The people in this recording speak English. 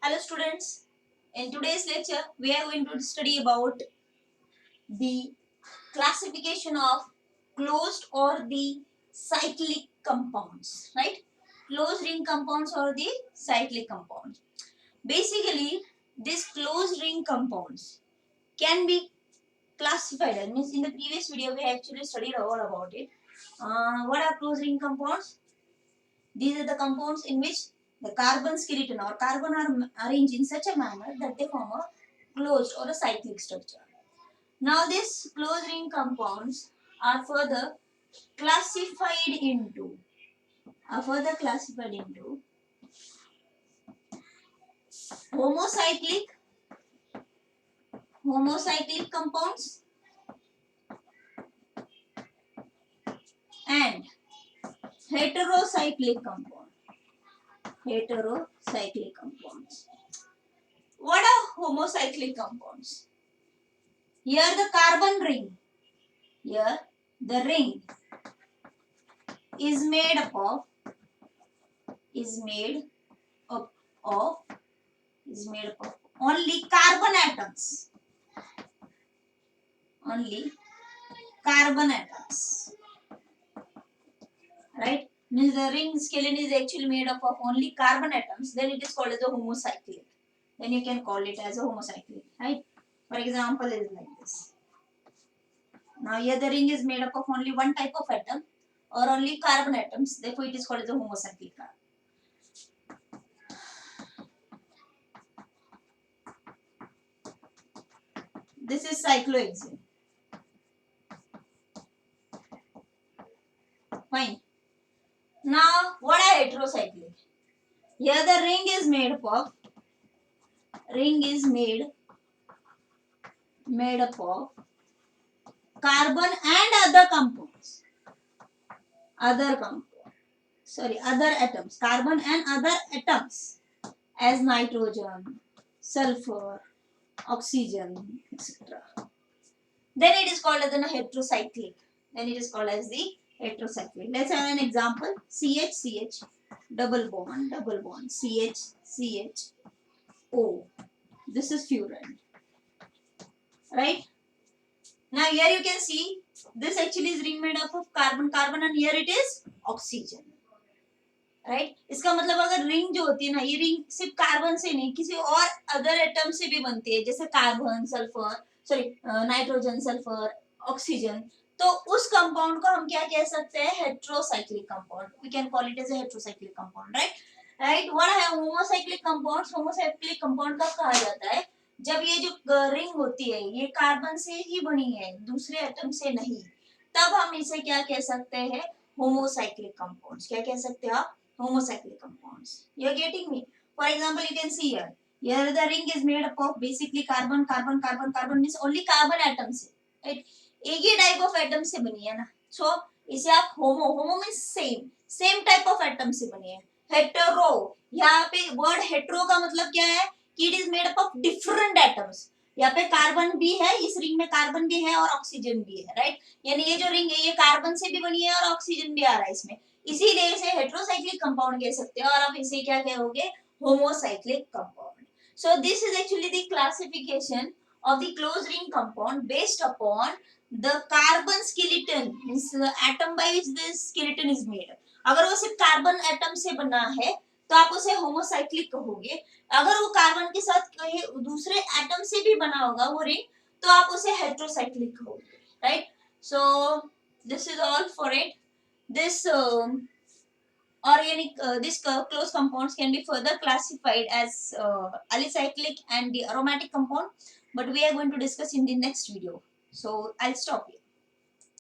Hello students, in today's lecture we are going to study about the classification of closed or the cyclic compounds, right? Closed ring compounds or the cyclic compounds. Basically, these closed ring compounds can be classified as, means in the previous video we actually studied all about it. What are closed ring compounds? These are the compounds in which the carbon skeleton or carbon are arranged in such a manner that they form a closed or a cyclic structure. Now these closed ring compounds are further classified into homocyclic compounds and heterocyclic compounds. What are homocyclic compounds? Here the carbon ring, here the ring is made up of only carbon atoms. Right? Means the ring skeleton is actually made up of only carbon atoms, then it is called as a homocyclic. Then you can call it as a homocyclic, right? For example, is like this. Now here the ring is made up of only one type of atom or only carbon atoms, therefore it is called as a homocyclic. This is cyclohexane. Fine. Now what are heterocyclic? Here the ring is made up of carbon and other atoms, carbon and other atoms as nitrogen, sulfur, oxygen, etc. Then it is called as a heterocyclic. Let's have an example. CH, double bond, CH, O. This is fluorine. Right? Now here you can see this actually is ring made up of carbon and here it is oxygen. Right इसका मतलब अगर ring जो होती है ना, ये ring सिर्फ carbon से नहीं किसी और अदर एटम से भी बनती है, जैसे कार्बन नाइट्रोजन, सल्फर, ऑक्सीजन, तो उस कंपाउंड को हम क्या कह सकते हैं? Heterocyclic compound. We can call it as a heterocyclic compound. Right what है होमोसाइक्लिक कंपाउंड्स? होमोसाइक्लिक कंपाउंड कब कहा जाता है? जब ये जो रिंग होती है ये कार्बन से ही बनी है, दूसरे एटम से नहीं, तब हम इसे क्या कह सकते हैं? Homocyclic compounds. क्या कह सकते हैं आप? Homocyclic compounds. You are getting me? For example, you can see here. Here the ring is made up of basically carbon means only carbon atoms. Right? एक ही type of atom से बनी है ना. So इसे आप homo means same type of atom से बनी है. Hetero, यहाँ पे word hetero का मतलब क्या है? कि it is made up of different atoms. यहाँ पे कार्बन भी है, इस रिंग में कार्बन भी है और ऑक्सीजन भी है. राइट? यानी ये जो रिंग है ये कार्बन से भी बनी है और ऑक्सीजन भी आ रहा है इसमें, इसीलिए इसे हेट्रोसाइक्लिक कंपाउंड कह सकते हैं और आप इसे क्या कहोगे? Homocyclic compound. So this is actually the classification of the closed ring compound based upon the carbon skeleton, means atom by which this skeleton is made. अगर वो सिर्फ कार्बन एटम से बना है तो आप उसे होमोसाइक्लिक कहोगे. अगर वो कार्बन के साथ कहीं दूसरे एटम से भी बना होगा वो रिंग, तो आप उसे हेट्रोसाइक्लिक कहोगे. Right? So this is all for it. This closed compounds can be further classified as alicyclic and the aromatic compound, but we are going to discuss in the next video. So I'll stop here.